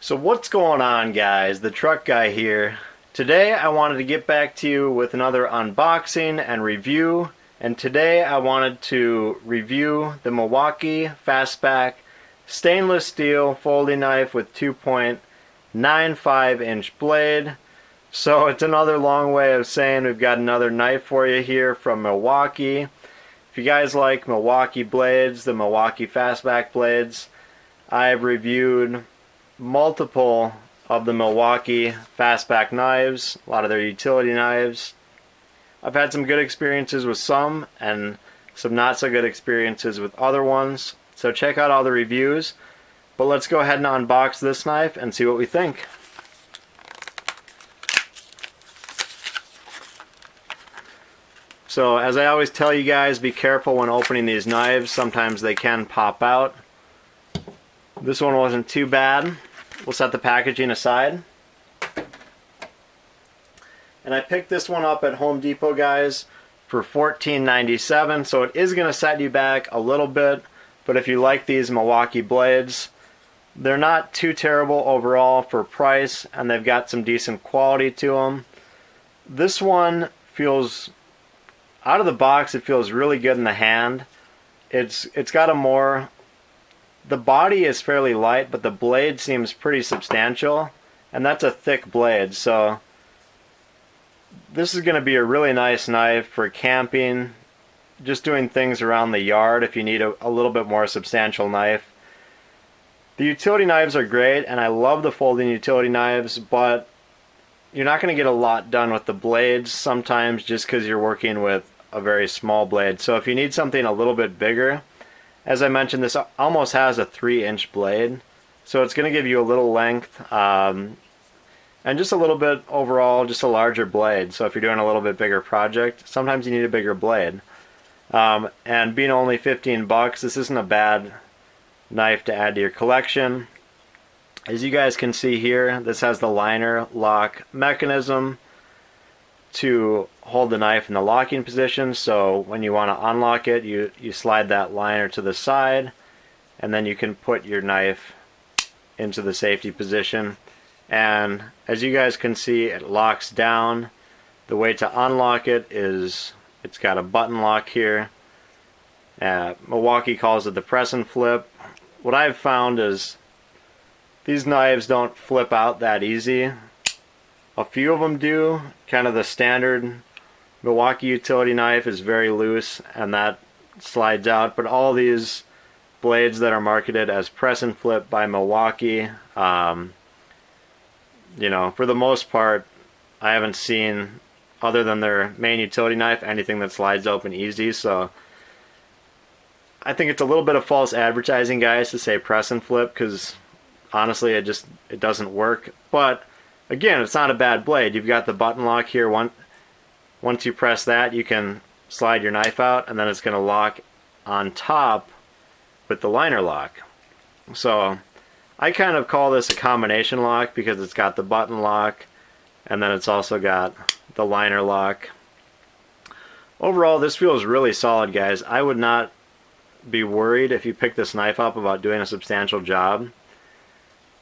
So what's going on, guys? The truck guy here. Today I wanted to get back to you with another unboxing and review, and today I wanted to review the Milwaukee FASTBACK stainless steel folding knife with 2.95 inch blade. So it's another long way of saying we've got another knife for you here from Milwaukee. If you guys like Milwaukee blades, the Milwaukee FASTBACK blades, I've reviewed multiple of the Milwaukee FASTBACK knives, a lot of their utility knives. I've had some good experiences with some and some not so good experiences with other ones. So check out all the reviews. But let's go ahead and unbox this knife and see what we think. So as I always tell you guys, be careful when opening these knives. Sometimes they can pop out. This one wasn't too bad. We'll set the packaging aside. And I picked this one up at Home Depot, guys, for $14.97. So it is going to set you back a little bit. But if you like these Milwaukee blades, they're not too terrible overall for price, and they've got some decent quality to them. This one feels, out of the box, it feels really good in the hand. It's got a more, the body is fairly light, but the blade seems pretty substantial, and that's a thick blade. So this is going to be a really nice knife for camping, just doing things around the yard if you need a little bit more substantial knife. The utility knives are great, and I love the folding utility knives, but you're not going to get a lot done with the blades sometimes just because you're working with a very small blade. So if you need something a little bit bigger, as I mentioned, this almost has a 3-inch blade, so it's going to give you a little length and just a little bit overall, just a larger blade. So if you're doing a little bit bigger project, sometimes you need a bigger blade. And being only 15 bucks, this isn't a bad knife to add to your collection. As you guys can see here, this has the liner lock mechanism to hold the knife in the locking position. So when you want to unlock it, you slide that liner to the side, and then you can put your knife into the safety position. And as you guys can see, it locks down. The way to unlock it is, it's got a button lock here. Milwaukee calls it the press and flip. What I've found is these knives don't flip out that easy. A few of them do. Kind of the standard Milwaukee utility knife is very loose, and that slides out. But all these blades that are marketed as press and flip by Milwaukee, you know, for the most part, I haven't seen, other than their main utility knife, anything that slides open easy. So I think it's a little bit of false advertising, guys, to say press and flip, because honestly it doesn't work. But again, it's not a bad blade. You've got the button lock here. Once you press that, you can slide your knife out, and then it's going to lock on top with the liner lock. So I kind of call this a combination lock because it's got the button lock, and then it's also got the liner lock. Overall, this feels really solid, guys. I would not be worried if you pick this knife up about doing a substantial job.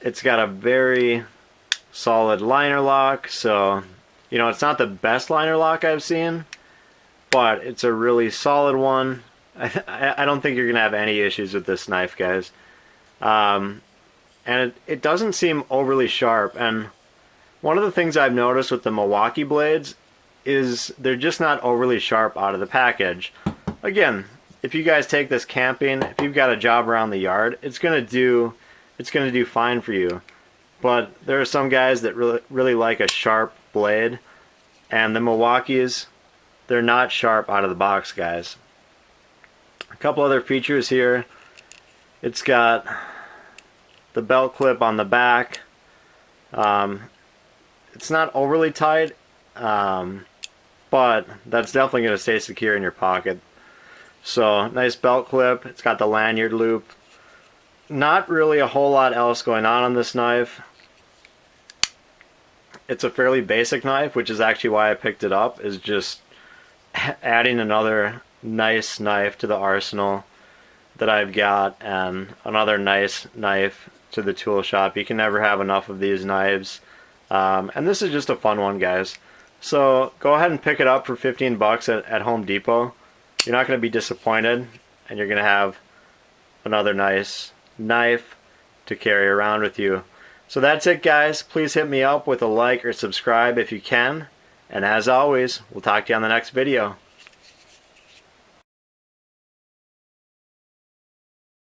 It's got a very solid liner lock, so you know, it's not the best liner lock I've seen, but it's a really solid one. I don't think you're gonna have any issues with this knife, guys. And it doesn't seem overly sharp. And one of the things I've noticed with the Milwaukee blades is they're just not overly sharp out of the package. Again, if you guys take this camping, if you've got a job around the yard, it's gonna do fine for you. But there are some guys that really like a sharp blade, and the Milwaukees, they're not sharp out of the box, guys. A couple other features here. It's got the belt clip on the back. It's not overly tight, but that's definitely going to stay secure in your pocket. So nice belt clip. It's got the lanyard loop. Not really a whole lot else going on this knife. It's a fairly basic knife, which is actually why I picked it up, is just adding another nice knife to the arsenal. that I've got, and another nice knife to the tool shop. You can never have enough of these knives. And this is just a fun one, guys. So go ahead and pick it up for 15 bucks at Home Depot. You're not going to be disappointed, and you're going to have another nice knife to carry around with you. So that's it, guys. Please hit me up with a like or subscribe if you can. And as always, we'll talk to you on the next video.